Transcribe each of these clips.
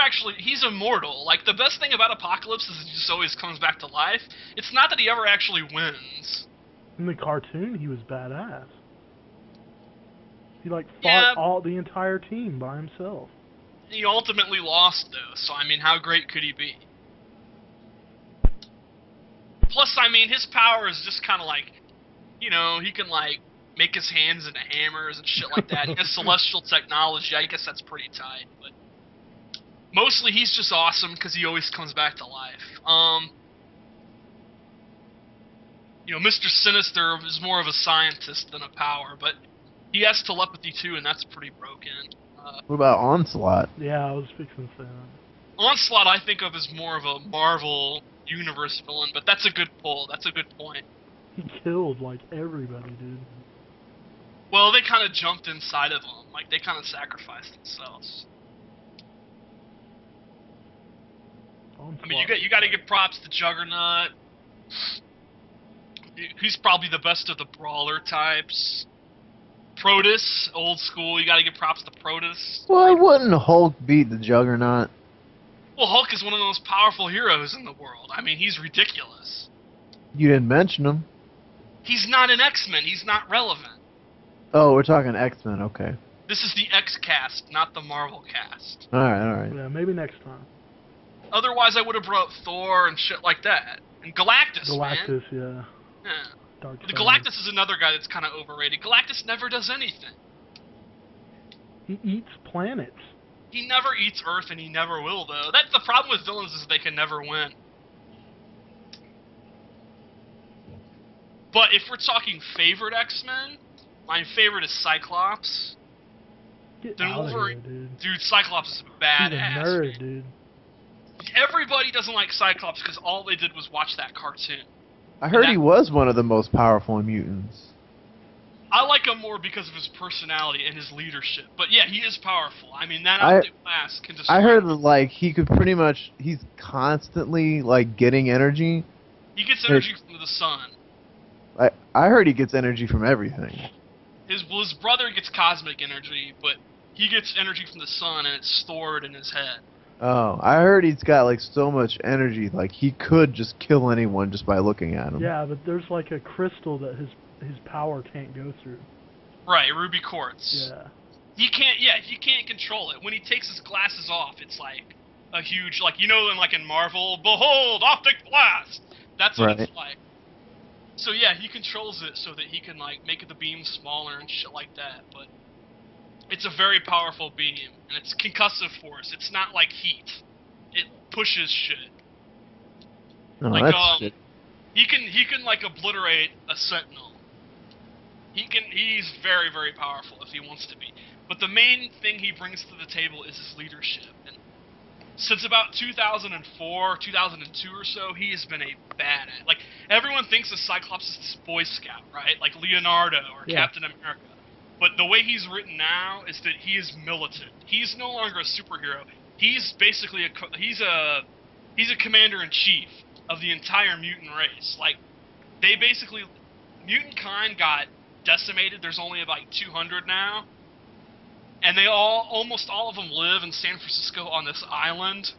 actually... He's immortal. Like, the best thing about Apocalypse is he just always comes back to life. It's not that he ever actually wins. In the cartoon, he was badass. He, like, fought the entire team by himself. He ultimately lost, though, so, I mean, how great could he be? Plus, I mean, his power is just kind of like, you know, he can, like, make his hands into hammers and shit like that. He has celestial technology. I guess that's pretty tight, but mostly he's just awesome because he always comes back to life. You know, Mr. Sinister is more of a scientist than a power, but he has telepathy too, and that's pretty broken. What about Onslaught? Yeah, I was fixing to say that. Onslaught I think of as more of a Marvel Universe villain, but that's a good pull. That's a good point. He killed, like, everybody, dude. Well, they kind of jumped inside of him. Like, they kind of sacrificed themselves. Onslaught. I mean, you got to give props to Juggernaut. He's probably the best of the brawler types. Protus, old school. You got to give props to Protus. Why wouldn't Hulk beat the Juggernaut? Well, Hulk is one of the most powerful heroes in the world. I mean, he's ridiculous. You didn't mention him. He's not an X-Men. He's not relevant. Oh, we're talking X-Men, okay. This is the X-cast, not the Marvel cast. Alright. Yeah, maybe next time. Otherwise, I would have brought Thor and shit like that. And Galactus, Galactus, man. yeah. Yeah. The Galactus is another guy that's kind of overrated. Galactus never does anything. He eats planets. He never eats Earth, and he never will, though. That's the problem with villains, is they can never win. But if we're talking favorite X-Men, my favorite is Cyclops. Get Then out of Wolverine, here, dude. dude, Cyclops is a He's badass. a nerd, man. dude. Everybody doesn't like Cyclops because all they did was watch that cartoon. I heard he was one of the most powerful mutants. I like him more because of his personality and his leadership. But yeah, he is powerful. I mean, that optic class can destroy I heard him. like he could pretty much, he's constantly like getting energy. He gets energy from the sun. I heard he gets energy from everything. His brother gets cosmic energy, but he gets energy from the sun and it's stored in his head. Oh, I heard he's got like so much energy, like he could just kill anyone just by looking at him. Yeah, but there's like a crystal that his power can't go through. Right, ruby quartz. Yeah. He can't control it. When he takes his glasses off, it's like a huge, like, you know, in Marvel, behold, optic blast! That's what it's like. So yeah, he controls it so that he can, like, make the beam smaller and shit like that, but it's a very powerful beam, and it's concussive force. It's not like heat. It pushes shit. Oh, like, that's shit. He can, like, obliterate a sentinel. He's very, very powerful if he wants to be. But the main thing he brings to the table is his leadership. And since about 2004, 2002 or so, he has been a badass. Like, everyone thinks of Cyclops as this Boy Scout, right? Like Leonardo or Captain America. But the way he's written now is that he is militant. He's no longer a superhero. He's basically he's a commander-in-chief of the entire mutant race. Like, they basically, mutant kind got decimated. There's only about 200 now. And they almost all of them live in San Francisco on this island.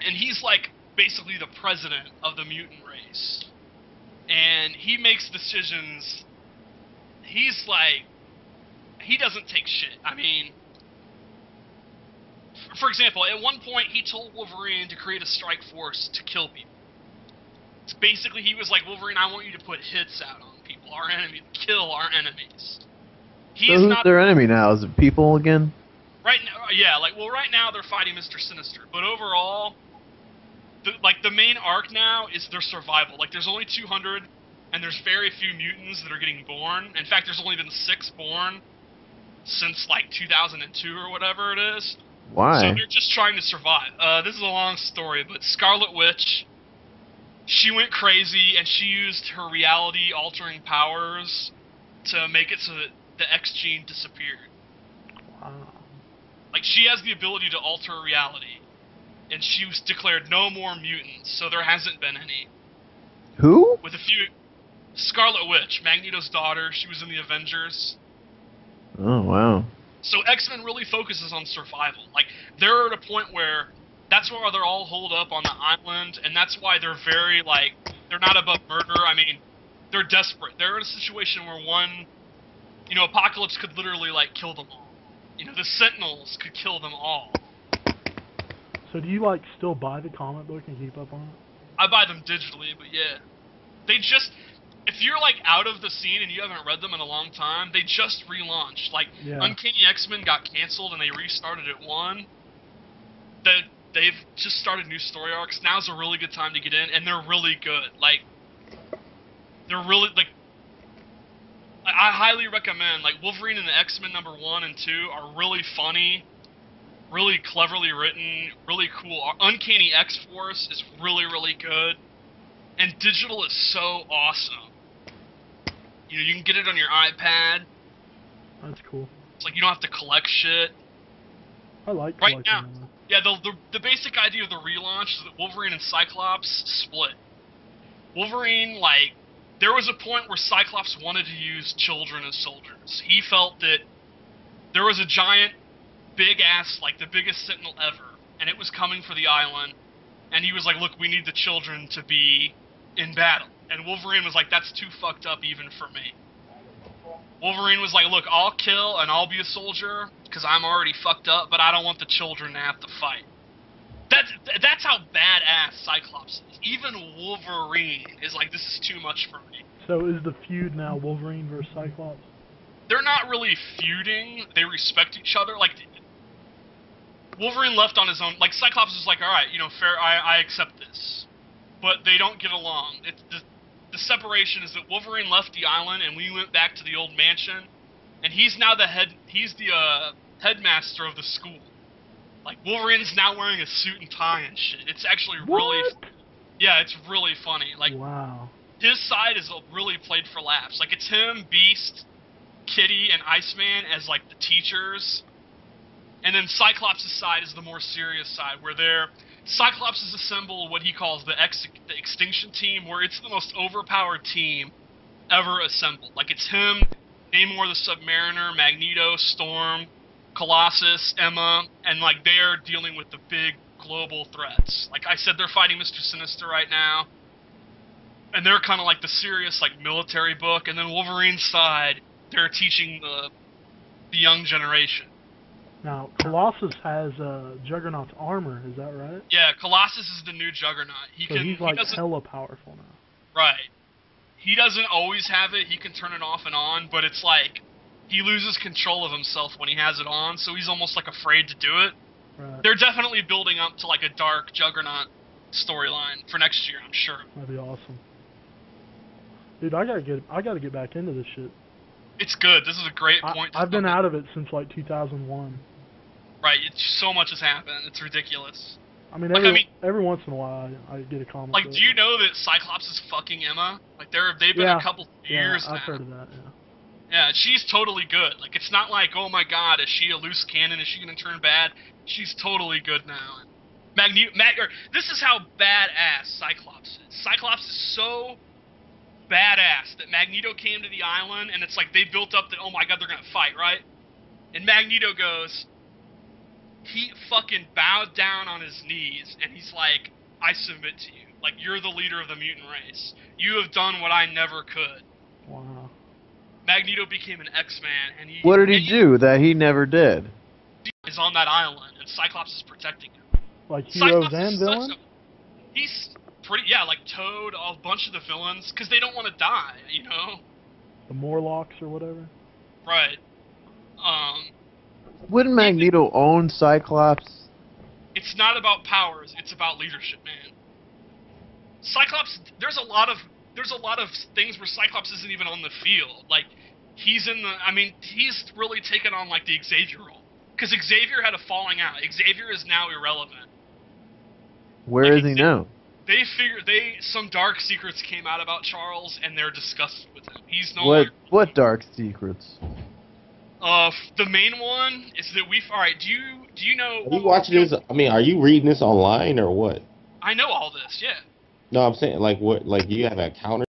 And he's like basically the president of the mutant race. And he makes decisions. He's like, he doesn't take shit. I mean, for example, at one point he told Wolverine to create a strike force to kill people. It's basically, he was like, Wolverine, I want you to put hits out on people, our enemies, kill our enemies. So who's their enemy now? Is it people again? Right now, yeah, right now they're fighting Mr. Sinister, but overall, the main arc now is their survival. Like, there's only 200, and there's very few mutants that are getting born. In fact, there's only been 6 born since, like, 2002 or whatever it is. Why? So they're just trying to survive. This is a long story, but Scarlet Witch, she went crazy, and she used her reality-altering powers to make it so that the X gene disappeared. Wow. Like, she has the ability to alter reality, and she was declared no more mutants, so there hasn't been any. Who? With a few... Scarlet Witch, Magneto's daughter, she was in the Avengers. Oh, wow. So X-Men really focuses on survival. Like, they're at a point where That's where they're all holed up on the island, and that's why they're very, like, they're not above murder. I mean, they're desperate. They're in a situation where one, Apocalypse could literally, like, kill them all. The Sentinels could kill them all. So do you, like, still buy the comic book and keep up on it? I buy them digitally, but yeah. They just, if you're, like, out of the scene and you haven't read them in a long time, they just relaunched. Like, Yeah. Uncanny X-Men got canceled and they restarted at 1. They've just started new story arcs. Now's a really good time to get in, and they're really good. Like, they're really, like, I highly recommend, like, Wolverine and the X-Men #1 and 2 are really funny, really cleverly written, really cool. Uncanny X-Force is really, really good, and digital is so awesome. You can get it on your iPad. That's cool. It's like you don't have to collect shit. I like Right collecting now. them. Yeah, the basic idea of the relaunch is that Wolverine and Cyclops split. Wolverine, like, there was a point where Cyclops wanted to use children as soldiers. He felt that there was a giant, big-ass, like, the biggest Sentinel ever, and it was coming for the island, and he was like, look, we need the children to be in battle. And Wolverine was like, that's too fucked up even for me. Wolverine was like, look, I'll kill and I'll be a soldier because I'm already fucked up, but I don't want the children to have to fight. That's how badass Cyclops is. Even Wolverine is like, this is too much for me. So is the feud now Wolverine versus Cyclops? They're not really feuding. They respect each other. Like, Wolverine left on his own. Like, Cyclops is like, all right, fair, I accept this. But they don't get along. The separation is that Wolverine left the island and we went back to the old mansion, and he's now the headmaster of the school. Like, Wolverine's now wearing a suit and tie and shit. It's actually really, yeah, it's really funny. Like, wow. His side is really played for laughs. Like, it's him, Beast, Kitty, and Iceman as, like, the teachers. And then Cyclops' side is the more serious side, where Cyclops has assembled what he calls the Extinction Team, where it's the most overpowered team ever assembled. Like, it's him, Namor the Submariner, Magneto, Storm, Colossus, Emma, and, like, they're dealing with the big global threats. Like I said, they're fighting Mr. Sinister right now, and they're kind of like the serious, like, military book, and then Wolverine's side, they're teaching the young generation. Now, Colossus has Juggernaut's armor, is that right? Yeah, Colossus is the new Juggernaut. He's like hella powerful now. Right. He doesn't always have it. He can turn it off and on, but it's like he loses control of himself when he has it on, so he's almost like afraid to do it. Right. They're definitely building up to like a dark Juggernaut storyline for next year, I'm sure. That'd be awesome. Dude, I gotta get back into this shit. It's good. This is a great point. I've been out of it since like 2001. Right, so much has happened. It's ridiculous. I mean, every once in a while I get a comic. Like, do you know that Cyclops is fucking Emma? Like, they've been a couple years now. I've heard of that. Yeah. Yeah, she's totally good. Like, it's not like, oh my god, is she a loose cannon? Is she gonna turn bad? She's totally good now. This is how badass Cyclops is. Cyclops is so badass that Magneto came to the island, and it's like they built up that, oh my god, they're gonna fight, right? And Magneto goes, he fucking bowed down on his knees, and he's like, I submit to you. Like, you're the leader of the mutant race. You have done what I never could. Wow. Magneto became an X-Man, and he... What did he do that he never did? He's on that island, and Cyclops is protecting him. Like heroes and villains? He's pretty... Yeah, like Toad, a bunch of the villains, because they don't want to die, you know? The Morlocks or whatever? Right. Wouldn't Magneto own Cyclops? It's not about powers, it's about leadership, man. Cyclops, there's a lot of things where Cyclops isn't even on the field. Like, he's really taken on, like, the Xavier role. Because Xavier had a falling out. Xavier is now irrelevant. Where is he now? Some dark secrets came out about Charles, and they're disgusted with him. He's no longer... What dark secrets? The main one is that alright, do you know... Are you watching this? I mean, are you reading this online or what? I know all this, yeah. No, I'm saying, like, what, like, do you have an account